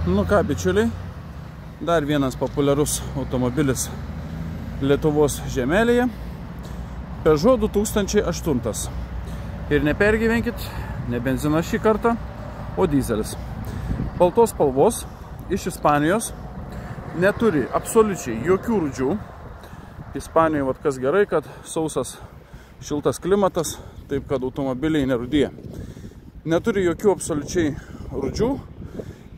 Nu ką, bičiuliai, dar vienas populiarus automobilis Lietuvos žemelėje. Peugeot 2008. Ir nepergyvenkit, ne benzinas šį kartą, o dizelis. Baltos spalvos, iš Ispanijos, neturi absoliučiai jokių rūdžių. Ispanijoje, vat kas gerai, kad sausas šiltas klimatas, taip kad automobiliai nerūdija. Neturi jokių absoliučiai rūdžių,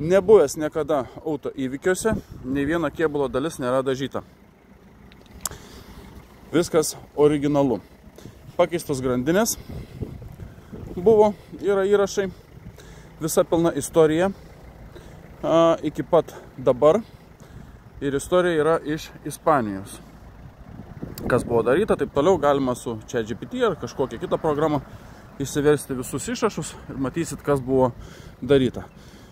nebuvęs niekada auto įvykiuose, nei viena kėbulo dalis nėra dažyta. Viskas originalu. Pakeistos grandinės buvo, yra įrašai, visa pilna istorija iki pat dabar ir istorija yra iš Ispanijos. Kas buvo daryta, taip toliau galima su ChatGPT ar kažkokią kitą programą išsiversti visus išrašus ir matysit, kas buvo daryta.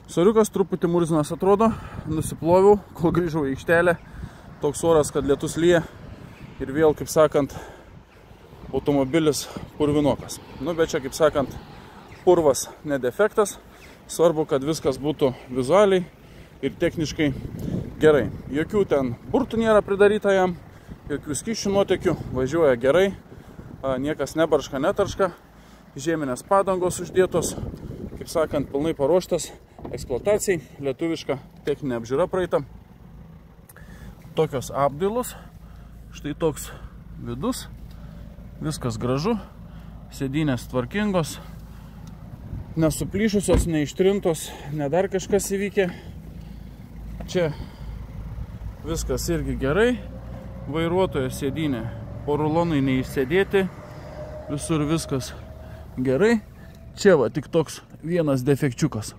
Soriukas truputį murzinas atrodo, nusiploviau, kol grįžau į aikštelę, toks oras, kad lietus lyja ir vėl, kaip sakant, automobilis purvinokas. Nu, bet čia, kaip sakant, purvas ne defektas, svarbu, kad viskas būtų vizualiai ir techniškai gerai. Jokių ten burtų nėra pridaryta jam, jokių skysčių nuotekių, važiuoja gerai, niekas nebarška, netarška, žieminės padangos uždėtos, kaip sakant, pilnai paruoštas eksploatacijai, lietuviška techninė apžiūra praeita. Tokios apdailos, štai toks vidus, viskas gražu, sėdynės tvarkingos, nesuplyšusios, neištrintos, ne dar kažkas įvykė. Čia viskas irgi gerai, vairuotojo sėdynė, po rulonai neišsėdėti, visur viskas gerai. Čia va tik toks vienas defekčiukas.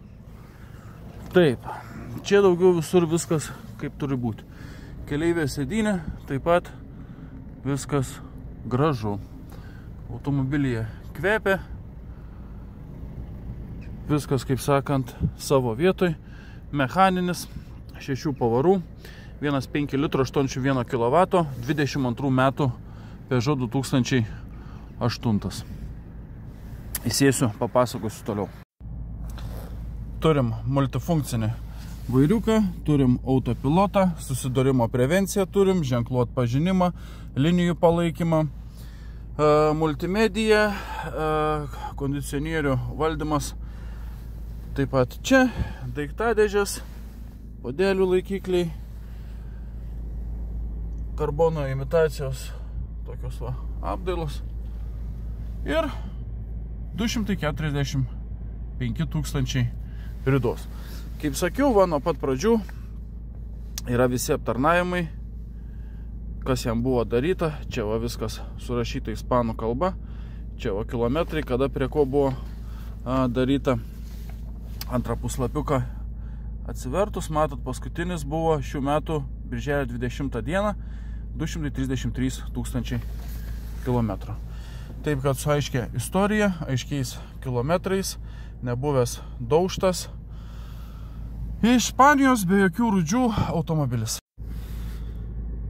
Taip, čia daugiau visur viskas kaip turi būti. Keleivė sėdynė, taip pat viskas gražu. Automobilyje kvepia, viskas, kaip sakant, savo vietoj. Mechaninis, 6 pavarų, 1,5 litro, 81 kW, 22 metų Peugeot 2008. Įsėsiu, papasakosiu toliau. Turim multifunkcinį vairiuką, turim autopilotą, susidūrimo prevenciją turim, ženklų atpažinimą, linijų palaikymą, multimediją, kondicionierių valdymas. Taip pat čia daiktadėžės, podelių laikikliai, karbono imitacijos tokios va apdailos ir 245 000 ridos. Kaip sakiau, va, nuo pat pradžių yra visi aptarnavimai, kas jam buvo daryta. Čia va viskas surašyta ispanų kalba. Čia va kilometrai, kada prie ko buvo daryta. Antrą puslapiuką atsivertus, matot, paskutinis buvo šių metų birželio 20 dieną 233 000 kilometrų. Taip, kad su aiškia istorija, aiškiais kilometrais, nebuvęs daužtas. Iš Ispanijos be jokių rūdžių automobilis.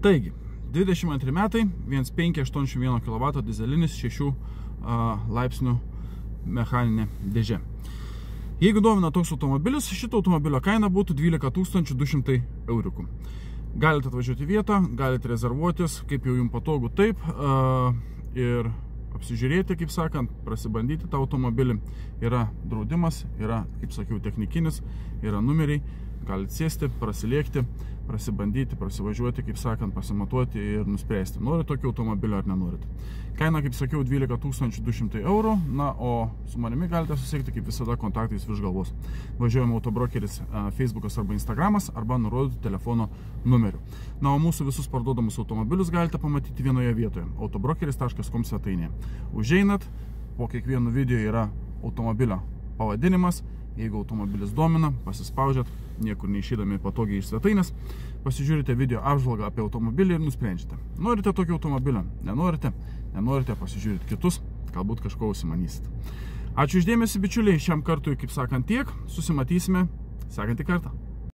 Taigi, 22 metai, 1,581 kW dizelinis 6 laipsnių mechaninė dėžė. Jeigu domina toks automobilis, šito automobilio kaina būtų 12 200 eurų. Galite atvažiuoti į vietą, galite rezervuotis, kaip jau jums patogu, taip, ir apsižiūrėti, kaip sakant, prasibandyti tą automobilį. Yra draudimas, yra, kaip sakiau, technikinis, yra numeriai, galite sėsti, prasilėkti, prasibandyti, prasivažiuoti, kaip sakant, pasimatuoti ir nuspręsti, norite tokio automobilio ar nenorite. Kaina, kaip sakiau, 12 200 eurų, na, o su manimi galite susiekti, kaip visada, kontaktais virš galvos. Važiuojame autobrokeris Facebookas arba Instagramas, arba nurodytų telefono numerių. Na, o mūsų visus parduodamus automobilius galite pamatyti vienoje vietoje, autobrokeris.com svetainėje. Užeinat, po kiekvienu video yra automobilio pavadinimas. Jeigu automobilis domina, pasispaudžiat, niekur neišeidami patogiai iš svetainės, pasižiūrite video apžvalgą apie automobilį ir nusprendžiate. Norite tokį automobilį? Nenorite? Nenorite, pasižiūrite kitus, galbūt kažko užsimanysit. Ačiū uždėmesi, bičiuliai, šiam kartui, kaip sakant, tiek. Susimatysime sekantį kartą.